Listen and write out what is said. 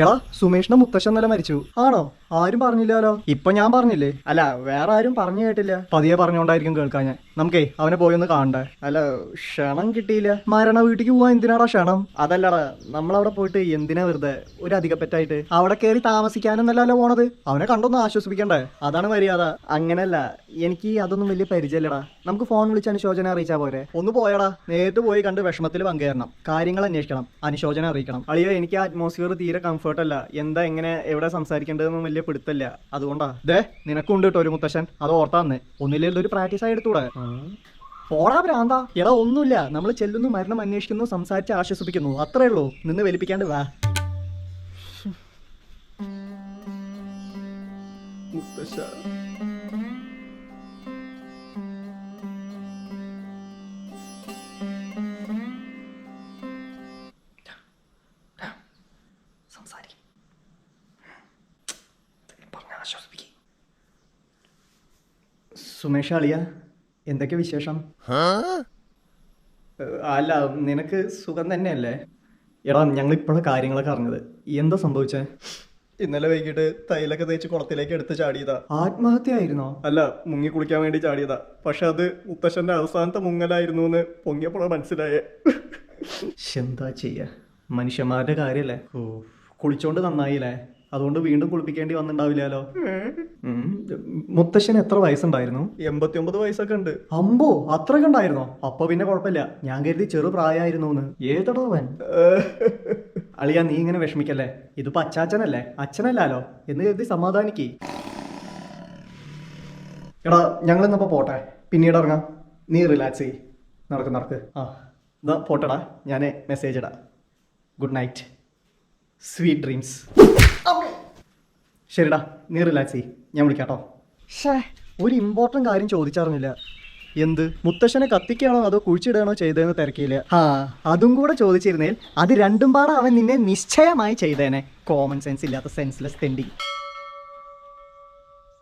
എടാ സുമേഷിന്റെ മുത്തശ്ശൻ നില മരിച്ചു. ആണോ? ആരും പറഞ്ഞില്ലല്ലോ. ഇപ്പൊ ഞാൻ പറഞ്ഞില്ലേ? അല്ല വേറെ ആരും പറഞ്ഞു കേട്ടില്ല. പതിയെ പറഞ്ഞോണ്ടായിരിക്കും കേൾക്കാൻ ഞാൻ. നമുക്കേ അവനെ പോയി ഒന്ന് കാണണ്ടേ. അല്ല ക്ഷണം കിട്ടിയില്ല. മരണ വീട്ടിക്ക് പോവാൻ എന്തിനാടാ ക്ഷണം? അതല്ലടാ നമ്മളവിടെ പോയിട്ട് എന്തിനാ വെറുതെ ഒരു അധികപ്പറ്റായിട്ട് അവിടെ കയറി താമസിക്കാനൊന്നല്ലല്ലോ പോണത്. അവനെ കണ്ടൊന്ന് ആശ്വസിപ്പിക്കണ്ടേ? അതാണ് മര്യാദ. അങ്ങനല്ല, എനിക്ക് അതൊന്നും വലിയ പരിചയമില്ലടാ. നമുക്ക് ഫോൺ വിളിച്ച് അനുശോചന അറിയിച്ചാ പോരെ? ഒന്ന് പോയടാ, നേരിട്ട് പോയി കണ്ട് വിഷമത്തിൽ പങ്കുചേരണം, കാര്യങ്ങൾ അന്വേഷിക്കണം, അനുശോചന അറിയിക്കണം. അളിയോ എനിക്ക് അറ്റ്മോസ്ഫിയർ തീരെ കംഫർട്ട് അല്ല. എന്താ എങ്ങനെ എവിടെ സംസാരിക്കേണ്ടതെന്നും വലിയ പിടുത്തല്ല. അതുകൊണ്ടാ. നിനക്കുണ്ട് കേട്ടോ ഒരു മുത്തശ്ശൻ, അത് ഓർത്താന്ന്. ഒന്നില്ലെങ്കിൽ ഒരു പ്രാക്ടീസ് ആയി എടുത്തൂടെ? പോടാ ഭ്രാന്താ. എടാ ഒന്നുമില്ല, നമ്മൾ ചെല്ലുന്നു, മരണം അന്വേഷിക്കുന്നു, സംസാരിച്ച് ആശ്വസിപ്പിക്കുന്നു, അത്രേ ഉള്ളൂ. നിന്ന് വലിപ്പിക്കാണ്ട് വാ. മുത്തശ്ശ സുമേഷ് അളിയ, എന്തൊക്കെ വിശേഷം? അല്ല നിനക്ക് സുഖം തന്നെയല്ലേ? എടാ ഞങ്ങൾ ഇപ്പോഴാണ് കാര്യങ്ങളൊക്കെ അറിഞ്ഞത്. എന്താ സംഭവിച്ചേ? ഇന്നലെ വൈകിട്ട് തൈലൊക്കെ തേച്ച് കുളത്തിലേക്ക് എടുത്ത് ചാടിയതാ. ആത്മഹത്യ ആയിരുന്നോ? അല്ല, മുങ്ങി കുളിക്കാൻ വേണ്ടി ചാടിയതാ. പക്ഷെ അത് മുത്തശ്ശന്റെ അവസാനത്തെ മുങ്ങലായിരുന്നു എന്ന് പൊങ്ങിയപ്പോഴാണ് മനസ്സിലായേ. എന്താ ചെയ്യാ, മനുഷ്യന്മാരുടെ കാര്യല്ലേ. കുളിച്ചോണ്ട് നന്നായില്ലേ? അതുകൊണ്ട് വീണ്ടും കുളിപ്പിക്കേണ്ടി വന്നിട്ടുണ്ടാവില്ലല്ലോ. മുത്തശ്ശന് എത്ര വയസ്സുണ്ടായിരുന്നു? 89 വയസ്സൊക്കെ ഉണ്ട്. അമ്പോ, അത്രയൊക്കെ ഉണ്ടായിരുന്നോ? അപ്പൊ പിന്നെ കുഴപ്പമില്ല. ഞാൻ കരുതി ചെറു പ്രായമായിരുന്നു. ഏതടവൻ അളിയാ, നീ ഇങ്ങനെ വിഷമിക്കല്ലേ. ഇതിപ്പോ അച്ചാച്ചനല്ലേ, അച്ഛനല്ലാലോ എന്ന് കരുതി സമാധാനിക്ക്. എടാ ഞങ്ങളിന്നപ്പോ പോട്ടെ, പിന്നീട് ഇറങ്ങാം. നീ റിലാക്സ് ചെയ്യ്, നടക്ക്. ഇതാ പോട്ടടാ, ഞാൻ മെസ്സേജ് ഇടാം. Good night, sweet dreams. ശരിടാ, നീ റിലാക്സ് ചെയ്യ്, ഞാൻ വിളിക്കാട്ടോ. ഒരു ഇമ്പോർട്ടൻ്റ് കാര്യം ചോദിച്ചറിഞ്ഞില്ല. എന്ത്? മുത്തശ്ശനെ കത്തിക്കുകയാണോ അതോ കുഴിച്ചിടുകയാണോ ചെയ്തതെന്ന് തിരക്കിയില്ല. അതും കൂടെ ചോദിച്ചിരുന്നേൽ അത് രണ്ടും പാടെ അവൻ നിന്നെ നിശ്ചയമായി ചെയ്തേനെ. കോമൺ സെൻസ് ഇല്ലാത്ത സെൻസ്ലെസ് തെണ്ടി.